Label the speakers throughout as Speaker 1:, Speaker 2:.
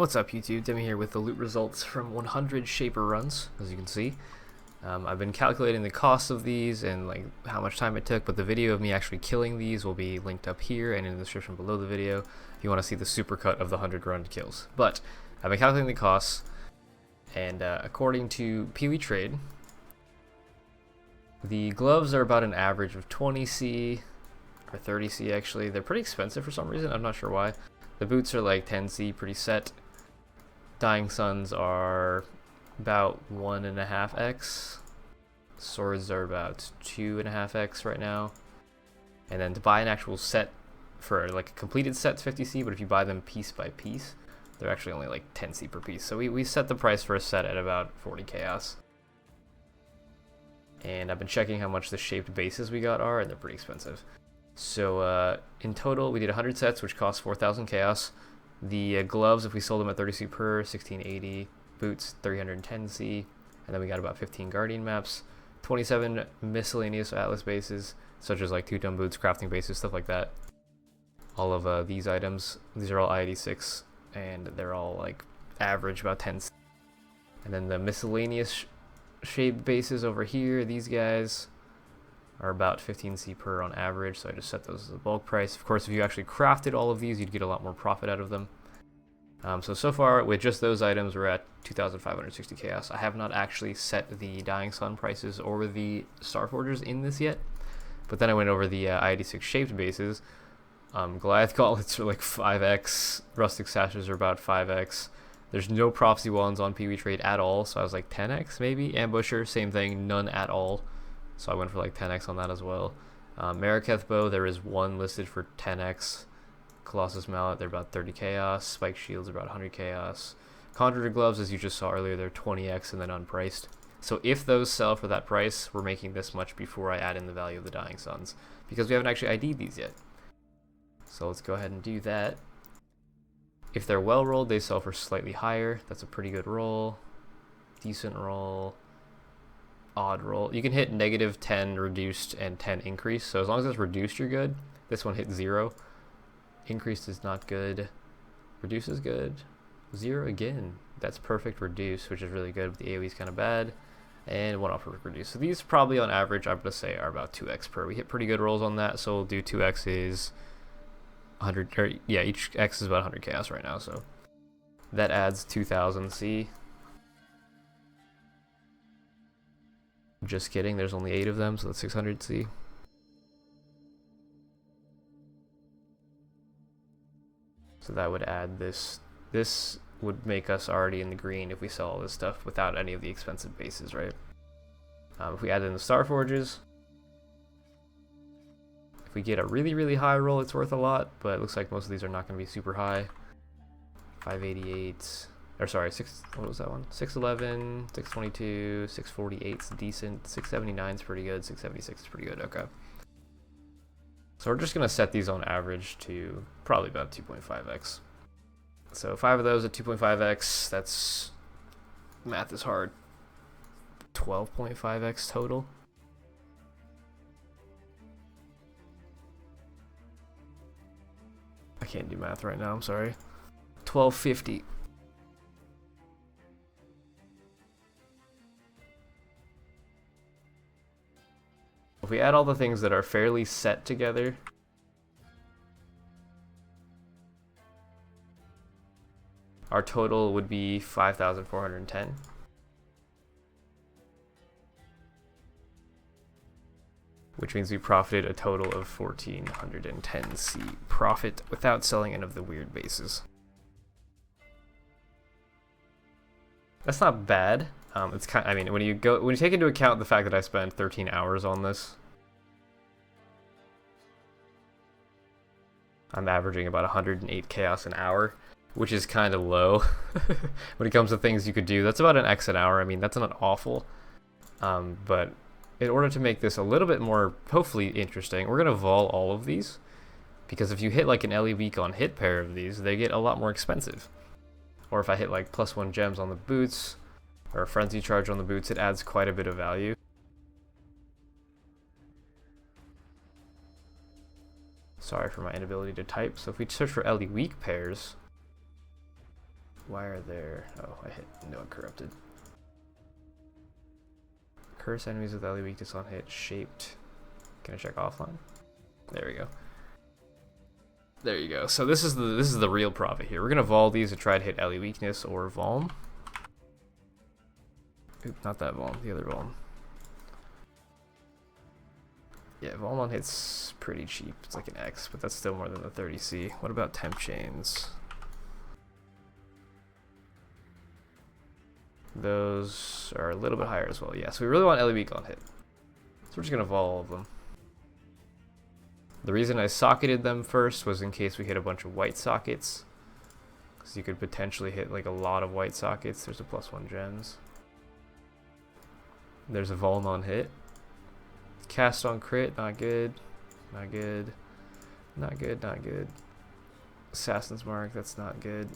Speaker 1: What's up YouTube, Demi here with the loot results from 100 Shaper runs, as you can see. I've been calculating the cost of these and like how much time it took, but the video of me actually killing these will be linked up here and in the description below the video if you want to see the supercut of the 100 run kills. But I've been calculating the costs, and according to Pee-wee Trade, the gloves are about an average of 20C, or 30C actually. They're pretty expensive for some reason, I'm not sure why. The boots are like 10C, pretty set. Dying Suns are about 1.5x. Swords are about 2.5x right now. And then to buy an actual set for like a completed set, it's 50C, but if you buy them piece by piece, they're actually only like 10C per piece. So we set the price for a set at about 40 chaos. And I've been checking how much the shaped bases we got are, and they're pretty expensive. So in total, we did 100 sets, which cost 4,000 chaos. The gloves, if we sold them at 30C per, 1680. Boots, 310C. And then we got about 15 Guardian maps. 27 miscellaneous Atlas bases, such as like two-tone boots, crafting bases, stuff like that. All of these items, these are all I-86, and they're all like average about 10C. And then the miscellaneous shape bases over here, these guys are about 15C per on average, so I just set those as the bulk price. Of course, if you actually crafted all of these, you'd get a lot more profit out of them. So far, with just those items, we're at 2,560 chaos. I have not actually set the Dying Sun prices or the Starforgers in this yet, but then I went over the I-86 shaped bases. Goliath Gauntlets are like 5x, Rustic Sashes are about 5x. There's no Prophecy Wands on Pee-wee Trade at all, so I was like 10x maybe. Ambusher, same thing, none at all. So I went for like 10x on that as well. Maraketh Bow, there is one listed for 10x. Colossus Mallet, they're about 30 chaos. Spike Shields are about 100 chaos. Conjurer Gloves, as you just saw earlier, they're 20x and then unpriced. So if those sell for that price, we're making this much before I add in the value of the Dying Suns, because we haven't actually ID'd these yet. So let's go ahead and do that. If they're well rolled, they sell for slightly higher. That's a pretty good roll. Decent roll. Odd roll. You can hit -10 reduced and 10 increase, so as long as it's reduced, you're good. This one hit 0. Increased is not good. Reduce is good. 0 again. That's perfect reduce, which is really good. The AoE is kind of bad. And 1 off perfect reduce. So these probably on average, I'm going to say, are about 2x per. We hit pretty good rolls on that, so we'll do 2x is 100, or yeah, each x is about 100 chaos right now, so that adds 2,000 C. Just kidding, there's only 8 of them, so that's 600 C. So that would add this. This would make us already in the green if we sell all this stuff without any of the expensive bases, right? If we add in the Starforges, if we get a really, really high roll, it's worth a lot, but it looks like most of these are not going to be super high. 588, or sorry, what was that one? 611, 622, 648 is decent, 679 is pretty good, 676 is pretty good, okay. So we're just going to set these on average to probably about 2.5x. So 5 of those at 2.5x, that's, math is hard, 12.5x total. I can't do math right now, I'm sorry. 1250. If we add all the things that are fairly set together, our total would be 5,410. Which means we profited a total of 1,410 C profit without selling any of the weird bases. That's not bad. It's kind. I mean, when you take into account the fact that I spent 13 hours on this, I'm averaging about 108 chaos an hour, which is kind of low when it comes to things you could do. That's about an X an hour. I mean, that's not awful, but in order to make this a little bit more, hopefully, interesting, we're gonna vol all of these, because if you hit like an LE week on hit pair of these, they get a lot more expensive. Or if I hit like +1 gems on the boots, or a frenzy charge on the boots, it adds quite a bit of value. Sorry for my inability to type. So if we search for LE weak pairs, Why are there... Oh, I hit no corrupted. Curse enemies with LE weakness on hit. Shaped. Can I check offline? There we go. There you go. So this is the real profit here. We're gonna vol these to try to hit LE weakness or Volm. Oop, not that Volm, the other Volm. Yeah, Volm on hit's pretty cheap. It's like an X, but that's still more than the 30C. What about temp chains? Those are a little bit higher as well. Yeah, so we really want LE weak on hit. So we're just gonna vol all of them. The reason I socketed them first was in case we hit a bunch of white sockets. Because you could potentially hit like a lot of white sockets. There's a +1 gems. There's a Volm on hit. Cast on crit, not good. Not good. Not good, not good. Assassin's Mark, that's not good.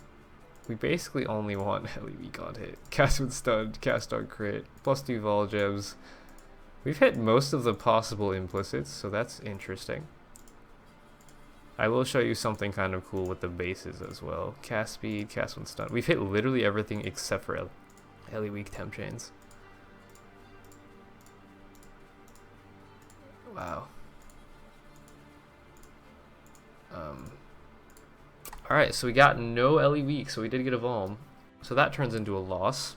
Speaker 1: We basically only want LE weak on hit. Cast with stun, cast on crit, +2 vol gems. We've hit most of the possible implicits, so that's interesting. I will show you something kind of cool with the bases as well. Cast speed, cast with stun. We've hit literally everything except for LE weak temp chains. Wow. Alright, so we got no LE weak, so we did get a Volm. So that turns into a loss.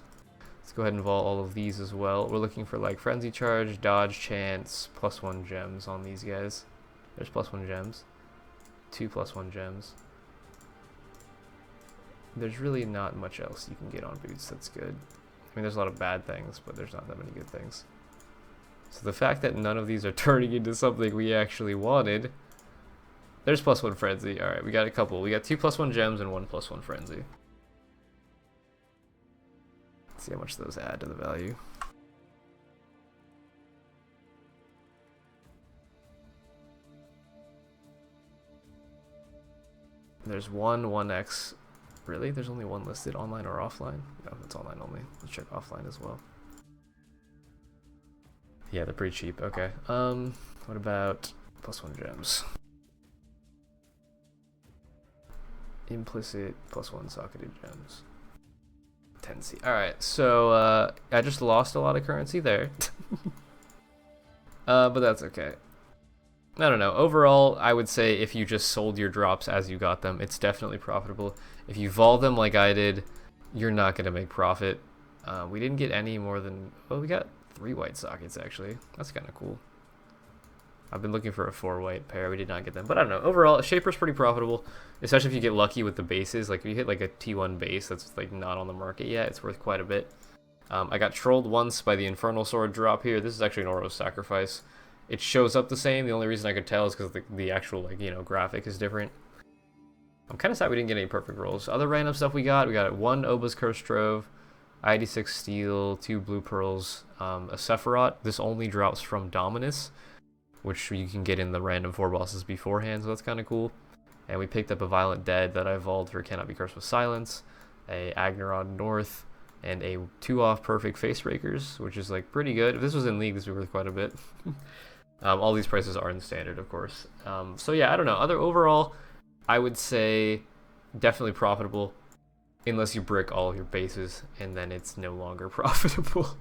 Speaker 1: Let's go ahead and vol all of these as well. We're looking for like Frenzy Charge, Dodge Chance, +1 gems on these guys. There's +1 gems. 2 +1 gems. There's really not much else you can get on boots that's good. I mean, there's a lot of bad things, but there's not that many good things. So the fact that none of these are turning into something we actually wanted. There's +1 Frenzy. Alright, we got a couple. We got 2 +1 gems and 1 +1 Frenzy. Let's see how much those add to the value. There's 1x. Really? There's only one listed, online or offline? No, it's online only. Let's check offline as well. Yeah, they're pretty cheap. Okay. What about +1 gems? Implicit +1 socketed gems. 10C. Alright, so I just lost a lot of currency there. But that's okay. I don't know. Overall, I would say if you just sold your drops as you got them, it's definitely profitable. If you vol them like I did, you're not going to make profit. We didn't get any more than... Well, we got 3 white sockets, actually. That's kind of cool. I've been looking for a 4 white pair. We did not get them. But I don't know. Overall, a Shaper's pretty profitable, especially if you get lucky with the bases. Like, if you hit like a T1 base that's like not on the market yet, it's worth quite a bit. I got trolled once by the Infernal Sword drop here. This is actually an Oro's Sacrifice. It shows up the same. The only reason I could tell is because the actual, like, you know, graphic is different. I'm kind of sad we didn't get any perfect rolls. Other random stuff we got 1 Oba's Curse Trove, ID6 Steel, 2 Blue Pearls, a Sephiroth. This only drops from Dominus, which you can get in the random 4 bosses beforehand, so that's kind of cool. And we picked up a Violent Dead that I voled for Cannot Be Cursed with Silence, a Agnerod North, and a 2-off Perfect Face Breakers, which is like pretty good. If this was in League, this would be worth quite a bit. All these prices are in Standard, of course. So yeah, I don't know. Overall, I would say definitely profitable, unless you brick all of your bases, and then it's no longer profitable.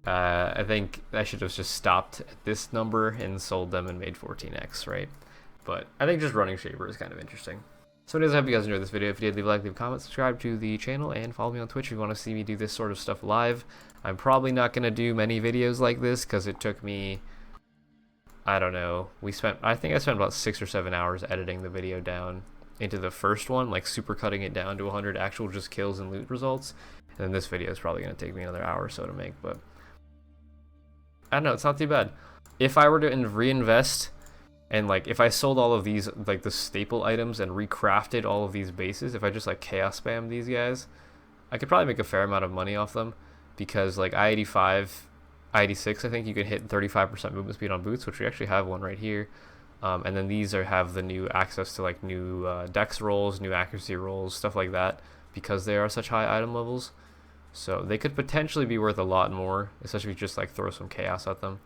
Speaker 1: I think I should have just stopped at this number and sold them and made 14x, right? But I think just running Shaper is kind of interesting. So anyways, I hope you guys enjoyed this video. If you did, leave a like, leave a comment, subscribe to the channel, and follow me on Twitch if you want to see me do this sort of stuff live. I'm probably not going to do many videos like this because it took me, I don't know, I think I spent about 6 or 7 hours editing the video down into the first one, like super cutting it down to 100 actual just kills and loot results. And then this video is probably going to take me another hour or so to make, but I don't know, it's not too bad. If I were to reinvest, and like if I sold all of these, like the staple items, and recrafted all of these bases, if I just like chaos spam these guys, I could probably make a fair amount of money off them, because like I-85, I-86, I think you can hit 35% movement speed on boots, which we actually have one right here. And then these have the new access to like new dex rolls, new accuracy rolls, stuff like that, because they are such high item levels. So they could potentially be worth a lot more, especially if you just like throw some chaos at them.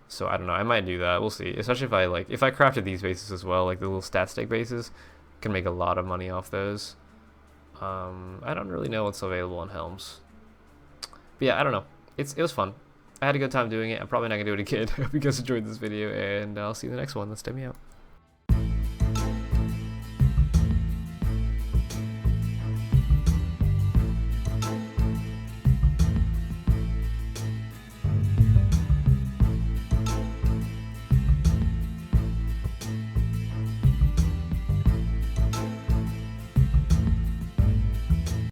Speaker 1: So I don't know, I might do that. We'll see. Especially if I crafted these bases as well, like the little stat stick bases, can make a lot of money off those. I don't really know what's available on helms. But yeah, I don't know. It was fun. I had a good time doing it. I'm probably not gonna do it again. I hope you guys enjoyed this video, and I'll see you in the next one. That's Demi out.